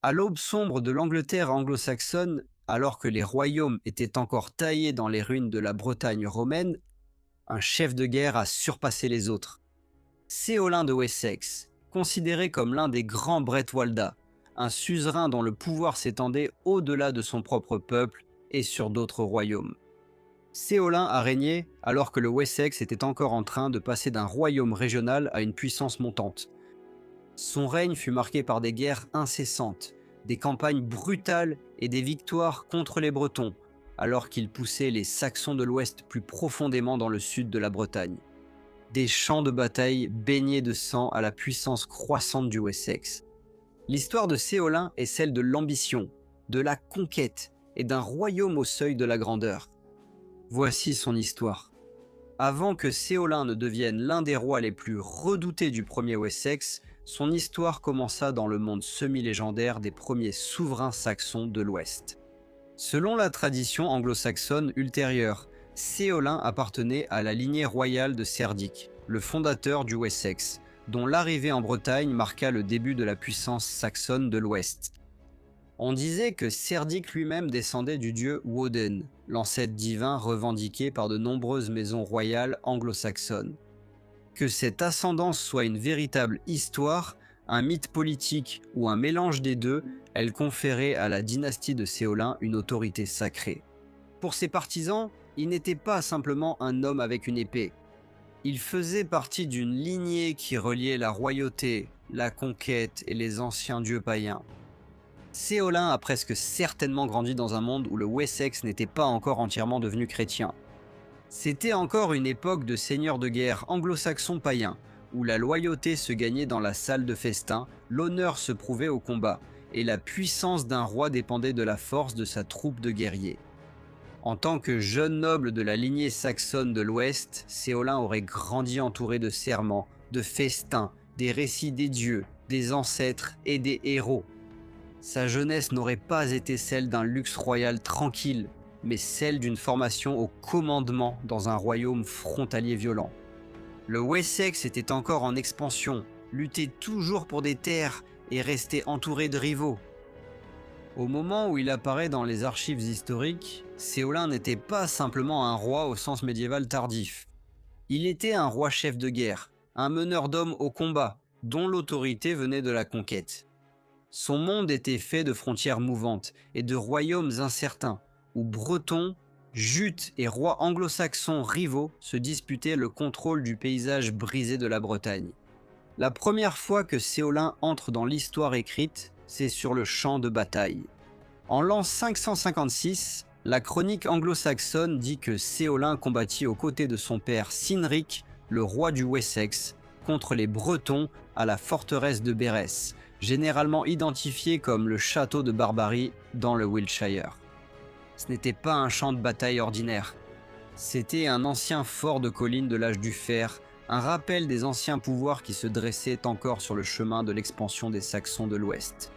À l'aube sombre de l'Angleterre anglo-saxonne, alors que les royaumes étaient encore taillés dans les ruines de la Bretagne romaine, un chef de guerre a surpassé les autres. Séolin de Wessex, considéré comme l'un des grands Bretwalda, un suzerain dont le pouvoir s'étendait au-delà de son propre peuple et sur d'autres royaumes. Séolin a régné alors que le Wessex était encore en train de passer d'un royaume régional à une puissance montante. Son règne fut marqué par des guerres incessantes, des campagnes brutales et des victoires contre les Bretons, alors qu'il poussait les Saxons de l'Ouest plus profondément dans le sud de la Bretagne. Des champs de bataille baignés de sang à la puissance croissante du Wessex. L'histoire de Séolin est celle de l'ambition, de la conquête et d'un royaume au seuil de la grandeur. Voici son histoire. Avant que Séolin ne devienne l'un des rois les plus redoutés du premier Wessex, son histoire commença dans le monde semi-légendaire des premiers souverains saxons de l'Ouest. Selon la tradition anglo-saxonne ultérieure, Séolin appartenait à la lignée royale de Cerdic, le fondateur du Wessex, dont l'arrivée en Bretagne marqua le début de la puissance saxonne de l'Ouest. On disait que Cerdic lui-même descendait du dieu Woden, l'ancêtre divin revendiqué par de nombreuses maisons royales anglo-saxonnes. Que cette ascendance soit une véritable histoire, un mythe politique ou un mélange des deux, elle conférait à la dynastie de Séolin une autorité sacrée. Pour ses partisans, il n'était pas simplement un homme avec une épée. Il faisait partie d'une lignée qui reliait la royauté, la conquête et les anciens dieux païens. Séolin a presque certainement grandi dans un monde où le Wessex n'était pas encore entièrement devenu chrétien. C'était encore une époque de seigneurs de guerre anglo-saxons païens, où la loyauté se gagnait dans la salle de festin, l'honneur se prouvait au combat, et la puissance d'un roi dépendait de la force de sa troupe de guerriers. En tant que jeune noble de la lignée saxonne de l'Ouest, Séolin aurait grandi entouré de serments, de festins, des récits des dieux, des ancêtres et des héros. Sa jeunesse n'aurait pas été celle d'un luxe royal tranquille, mais celle d'une formation au commandement dans un royaume frontalier violent. Le Wessex était encore en expansion, luttait toujours pour des terres et restait entouré de rivaux. Au moment où il apparaît dans les archives historiques, Séolin n'était pas simplement un roi au sens médiéval tardif. Il était un roi chef de guerre, un meneur d'hommes au combat, dont l'autorité venait de la conquête. Son monde était fait de frontières mouvantes et de royaumes incertains, où Bretons, Jutes et rois anglo-saxons rivaux se disputaient le contrôle du paysage brisé de la Bretagne. La première fois que Séolin entre dans l'histoire écrite, c'est sur le champ de bataille. En l'an 556, la chronique anglo-saxonne dit que Séolin combattit aux côtés de son père Cynric, le roi du Wessex, contre les Bretons à la forteresse de Bérès, généralement identifié comme le château de Barbarie dans le Wiltshire. Ce n'était pas un champ de bataille ordinaire. C'était un ancien fort de colline de l'âge du fer, un rappel des anciens pouvoirs qui se dressaient encore sur le chemin de l'expansion des Saxons de l'Ouest.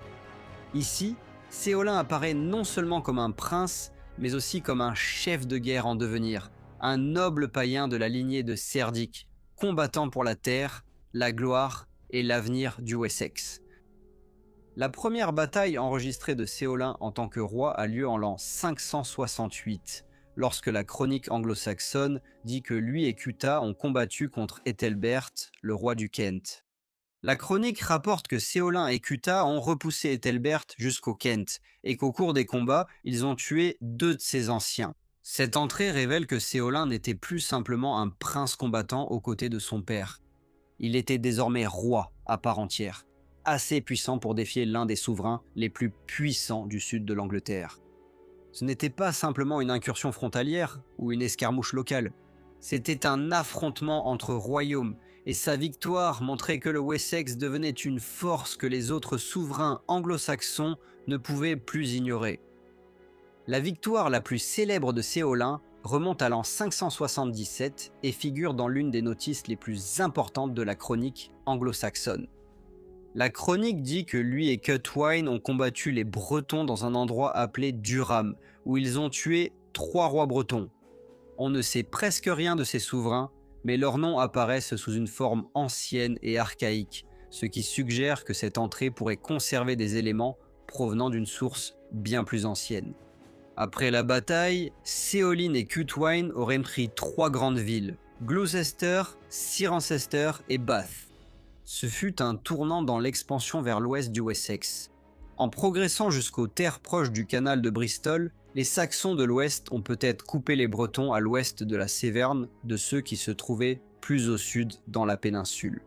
Ici, Séolin apparaît non seulement comme un prince, mais aussi comme un chef de guerre en devenir, un noble païen de la lignée de Cerdic, combattant pour la terre, la gloire et l'avenir du Wessex. La première bataille enregistrée de Séolin en tant que roi a lieu en l'an 568, lorsque la chronique anglo-saxonne dit que lui et Cutta ont combattu contre Ethelbert, le roi du Kent. La chronique rapporte que Séolin et Cutta ont repoussé Ethelbert jusqu'au Kent, et qu'au cours des combats, ils ont tué 2 de ses anciens. Cette entrée révèle que Séolin n'était plus simplement un prince combattant aux côtés de son père. Il était désormais roi à part entière, assez puissant pour défier l'un des souverains les plus puissants du sud de l'Angleterre. Ce n'était pas simplement une incursion frontalière ou une escarmouche locale, c'était un affrontement entre royaumes, et sa victoire montrait que le Wessex devenait une force que les autres souverains anglo-saxons ne pouvaient plus ignorer. La victoire la plus célèbre de Séolin remonte à l'an 577 et figure dans l'une des notices les plus importantes de la chronique anglo-saxonne. La chronique dit que lui et Cutwine ont combattu les Bretons dans un endroit appelé Durham, où ils ont tué 3 rois bretons. On ne sait presque rien de ces souverains, mais leurs noms apparaissent sous une forme ancienne et archaïque, ce qui suggère que cette entrée pourrait conserver des éléments provenant d'une source bien plus ancienne. Après la bataille, Céoline et Cutwain auraient pris 3 grandes villes, Gloucester, Cirencester et Bath. Ce fut un tournant dans l'expansion vers l'ouest du Wessex. En progressant jusqu'aux terres proches du canal de Bristol, les Saxons de l'ouest ont peut-être coupé les Bretons à l'ouest de la Séverne de ceux qui se trouvaient plus au sud dans la péninsule.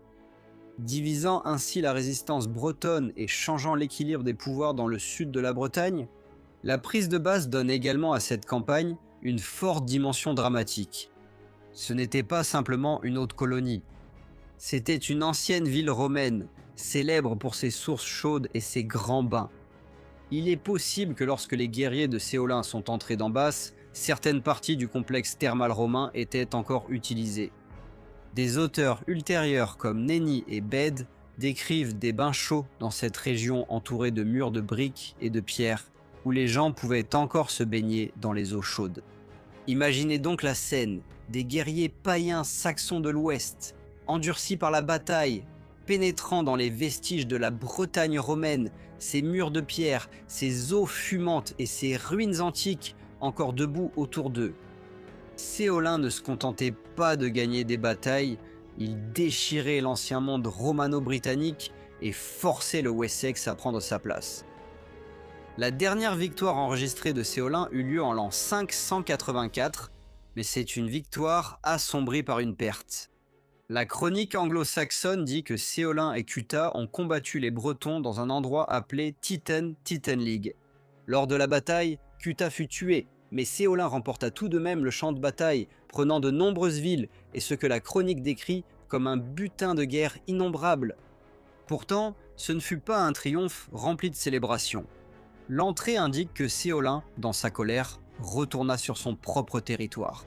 Divisant ainsi la résistance bretonne et changeant l'équilibre des pouvoirs dans le sud de la Bretagne, la prise de Bath donne également à cette campagne une forte dimension dramatique. Ce n'était pas simplement une autre colonie. C'était une ancienne ville romaine, célèbre pour ses sources chaudes et ses grands bains. Il est possible que lorsque les guerriers de Céolin sont entrés dans Bath, certaines parties du complexe thermal romain étaient encore utilisées. Des auteurs ultérieurs comme Nenni et Bede décrivent des bains chauds dans cette région entourée de murs de briques et de pierres, où les gens pouvaient encore se baigner dans les eaux chaudes. Imaginez donc la scène, des guerriers païens saxons de l'Ouest, endurcis par la bataille, pénétrant dans les vestiges de la Bretagne romaine, ces murs de pierre, ces eaux fumantes et ces ruines antiques encore debout autour d'eux. Céolin ne se contentait pas de gagner des batailles, il déchirait l'ancien monde romano-britannique et forçait le Wessex à prendre sa place. La dernière victoire enregistrée de Céolin eut lieu en l'an 584, mais c'est une victoire assombrie par une perte. La chronique anglo-saxonne dit que Céolin et Cutha ont combattu les Bretons dans un endroit appelé Titan-League. Lors de la bataille, Cutha fut tué, mais Céolin remporta tout de même le champ de bataille, prenant de nombreuses villes et ce que la chronique décrit comme un butin de guerre innombrable. Pourtant, ce ne fut pas un triomphe rempli de célébrations. L'entrée indique que Céolin, dans sa colère, retourna sur son propre territoire.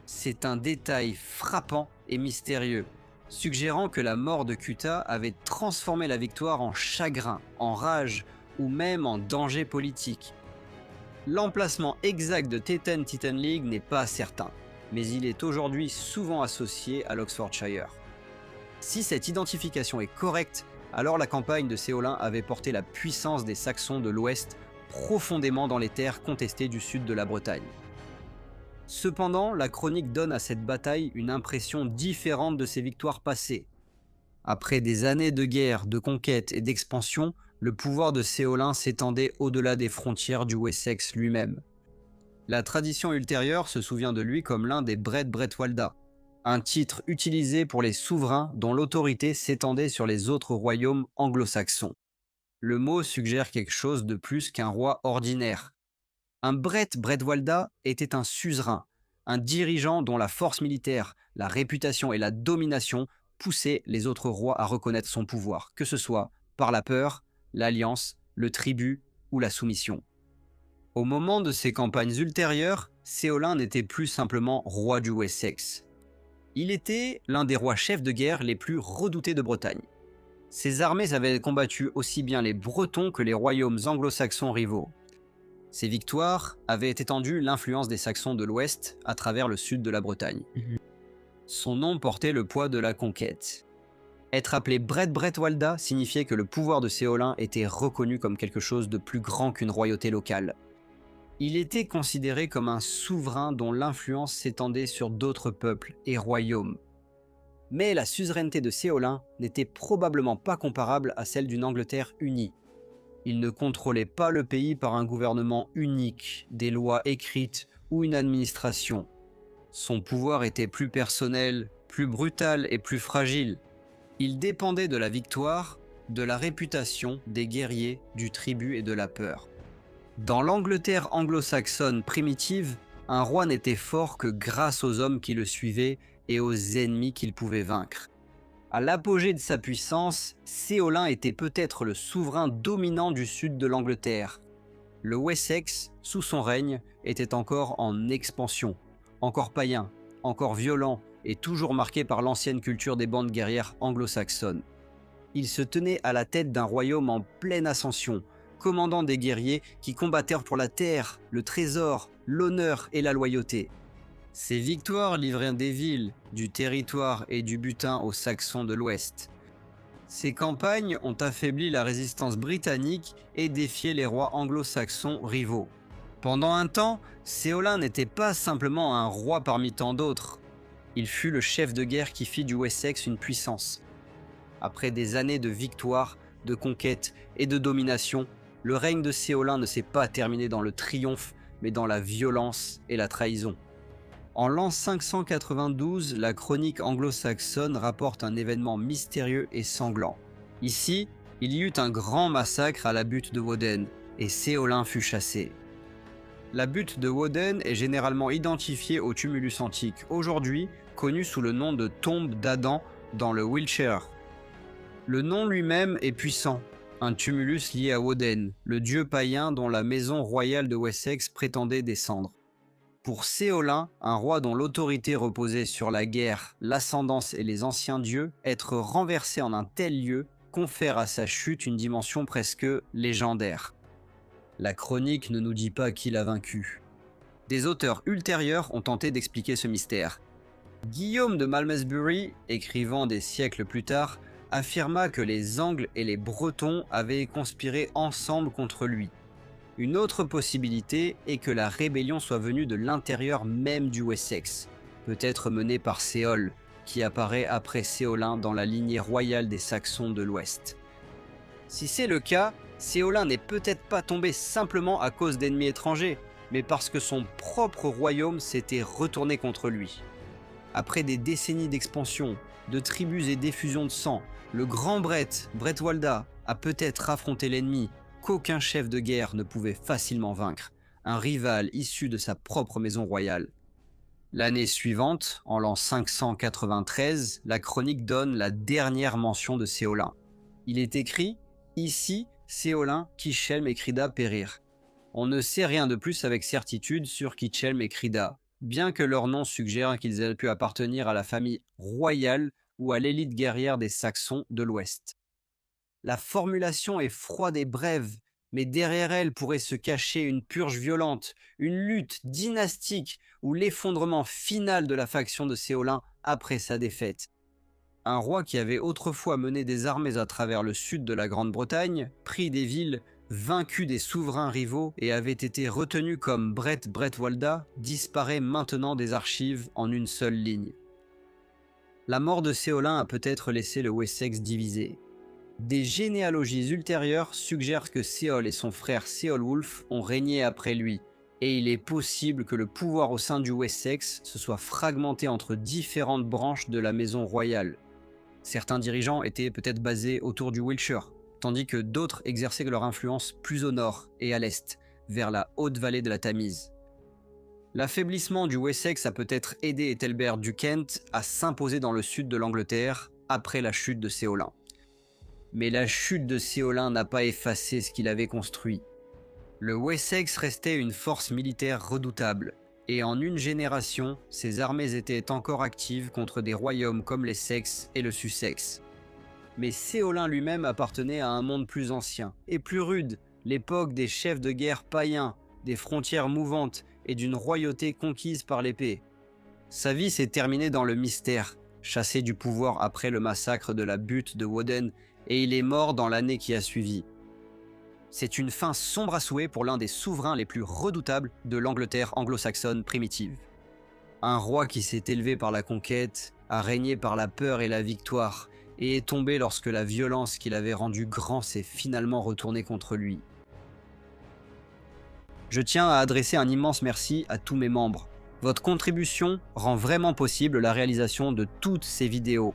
C'est un détail frappant et mystérieux, suggérant que la mort de Cutha avait transformé la victoire en chagrin, en rage ou même en danger politique. L'emplacement exact de Titan-League n'est pas certain, mais il est aujourd'hui souvent associé à l'Oxfordshire. Si cette identification est correcte, alors la campagne de Céolin avait porté la puissance des Saxons de l'Ouest profondément dans les terres contestées du sud de la Bretagne. Cependant, la chronique donne à cette bataille une impression différente de ses victoires passées. Après des années de guerre, de conquête et d'expansion, le pouvoir de Céolin s'étendait au-delà des frontières du Wessex lui-même. La tradition ultérieure se souvient de lui comme l'un des Bretwalda, un titre utilisé pour les souverains dont l'autorité s'étendait sur les autres royaumes anglo-saxons. Le mot suggère quelque chose de plus qu'un roi ordinaire. Un Bretwalda était un suzerain, un dirigeant dont la force militaire, la réputation et la domination poussaient les autres rois à reconnaître son pouvoir, que ce soit par la peur, l'alliance, le tribut ou la soumission. Au moment de ces campagnes ultérieures, Céolin n'était plus simplement roi du Wessex. Il était l'un des rois chefs de guerre les plus redoutés de Bretagne. Ses armées avaient combattu aussi bien les Bretons que les royaumes anglo-saxons rivaux. Ces victoires avaient étendu l'influence des Saxons de l'Ouest à travers le sud de la Bretagne. Son nom portait le poids de la conquête. Être appelé Bretwalda signifiait que le pouvoir de Céolin était reconnu comme quelque chose de plus grand qu'une royauté locale. Il était considéré comme un souverain dont l'influence s'étendait sur d'autres peuples et royaumes. Mais la suzeraineté de Céolin n'était probablement pas comparable à celle d'une Angleterre unie. Il ne contrôlait pas le pays par un gouvernement unique, des lois écrites ou une administration. Son pouvoir était plus personnel, plus brutal et plus fragile. Il dépendait de la victoire, de la réputation des guerriers, du tribut et de la peur. Dans l'Angleterre anglo-saxonne primitive, un roi n'était fort que grâce aux hommes qui le suivaient et aux ennemis qu'il pouvait vaincre. À l'apogée de sa puissance, Céolin était peut-être le souverain dominant du sud de l'Angleterre. Le Wessex, sous son règne, était encore en expansion, encore païen, encore violent et toujours marqué par l'ancienne culture des bandes guerrières anglo-saxonnes. Il se tenait à la tête d'un royaume en pleine ascension, commandant des guerriers qui combattèrent pour la terre, le trésor, l'honneur et la loyauté. Ces victoires livraient des villes, du territoire et du butin aux Saxons de l'Ouest. Ces campagnes ont affaibli la résistance britannique et défié les rois anglo-saxons rivaux. Pendant un temps, Séolin n'était pas simplement un roi parmi tant d'autres. Il fut le chef de guerre qui fit du Wessex une puissance. Après des années de victoires, de conquêtes et de domination, le règne de Séolin ne s'est pas terminé dans le triomphe, mais dans la violence et la trahison. En l'an 592, la chronique anglo-saxonne rapporte un événement mystérieux et sanglant. Ici, il y eut un grand massacre à la butte de Woden, et Séolin fut chassé. La butte de Woden est généralement identifiée au tumulus antique, aujourd'hui connu sous le nom de tombe d'Adam dans le Wiltshire. Le nom lui-même est puissant, un tumulus lié à Woden, le dieu païen dont la maison royale de Wessex prétendait descendre. Pour Séolin, un roi dont l'autorité reposait sur la guerre, l'ascendance et les anciens dieux, être renversé en un tel lieu confère à sa chute une dimension presque légendaire. La chronique ne nous dit pas qui l'a vaincu. Des auteurs ultérieurs ont tenté d'expliquer ce mystère. Guillaume de Malmesbury, écrivant des siècles plus tard, affirma que les Angles et les Bretons avaient conspiré ensemble contre lui. Une autre possibilité est que la rébellion soit venue de l'intérieur même du Wessex, peut-être menée par Séol, qui apparaît après Séolin dans la lignée royale des Saxons de l'Ouest. Si c'est le cas, Séolin n'est peut-être pas tombé simplement à cause d'ennemis étrangers, mais parce que son propre royaume s'était retourné contre lui. Après des décennies d'expansion, de tribus et d'effusions de sang, le grand Bretwalda, a peut-être affronté l'ennemi qu'aucun chef de guerre ne pouvait facilement vaincre, un rival issu de sa propre maison royale. L'année suivante, en l'an 593, la chronique donne la dernière mention de Séolin. Il est écrit « Ici, Séolin, Kichelm et Crida périrent ». On ne sait rien de plus avec certitude sur Kichelm et Crida, bien que leur nom suggère qu'ils aient pu appartenir à la famille royale ou à l'élite guerrière des Saxons de l'Ouest. La formulation est froide et brève, mais derrière elle pourrait se cacher une purge violente, une lutte dynastique ou l'effondrement final de la faction de Séolin après sa défaite. Un roi qui avait autrefois mené des armées à travers le sud de la Grande-Bretagne, pris des villes, vaincu des souverains rivaux et avait été retenu comme Bretwalda, disparaît maintenant des archives en une seule ligne. La mort de Séolin a peut-être laissé le Wessex divisé. Des généalogies ultérieures suggèrent que Séol et son frère Séolwulf ont régné après lui, et il est possible que le pouvoir au sein du Wessex se soit fragmenté entre différentes branches de la maison royale. Certains dirigeants étaient peut-être basés autour du Wiltshire, tandis que d'autres exerçaient leur influence plus au nord et à l'est, vers la haute vallée de la Tamise. L'affaiblissement du Wessex a peut-être aidé Ethelbert du Kent à s'imposer dans le sud de l'Angleterre après la chute de Séolin. Mais la chute de Séolin n'a pas effacé ce qu'il avait construit. Le Wessex restait une force militaire redoutable, et en une génération, ses armées étaient encore actives contre des royaumes comme l'Essex et le Sussex. Mais Séolin lui-même appartenait à un monde plus ancien et plus rude, l'époque des chefs de guerre païens, des frontières mouvantes et d'une royauté conquise par l'épée. Sa vie s'est terminée dans le mystère, chassé du pouvoir après le massacre de la butte de Woden, et il est mort dans l'année qui a suivi. C'est une fin sombre à souhait pour l'un des souverains les plus redoutables de l'Angleterre anglo-saxonne primitive. Un roi qui s'est élevé par la conquête, a régné par la peur et la victoire, et est tombé lorsque la violence qui l'avait rendu grand s'est finalement retournée contre lui. Je tiens à adresser un immense merci à tous mes membres. Votre contribution rend vraiment possible la réalisation de toutes ces vidéos.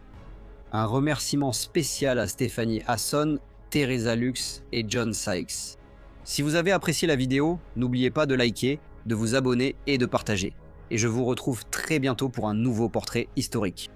Un remerciement spécial à Stéphanie Hasson, Teresa Lux et John Sykes. Si vous avez apprécié la vidéo, n'oubliez pas de liker, de vous abonner et de partager. Et je vous retrouve très bientôt pour un nouveau portrait historique.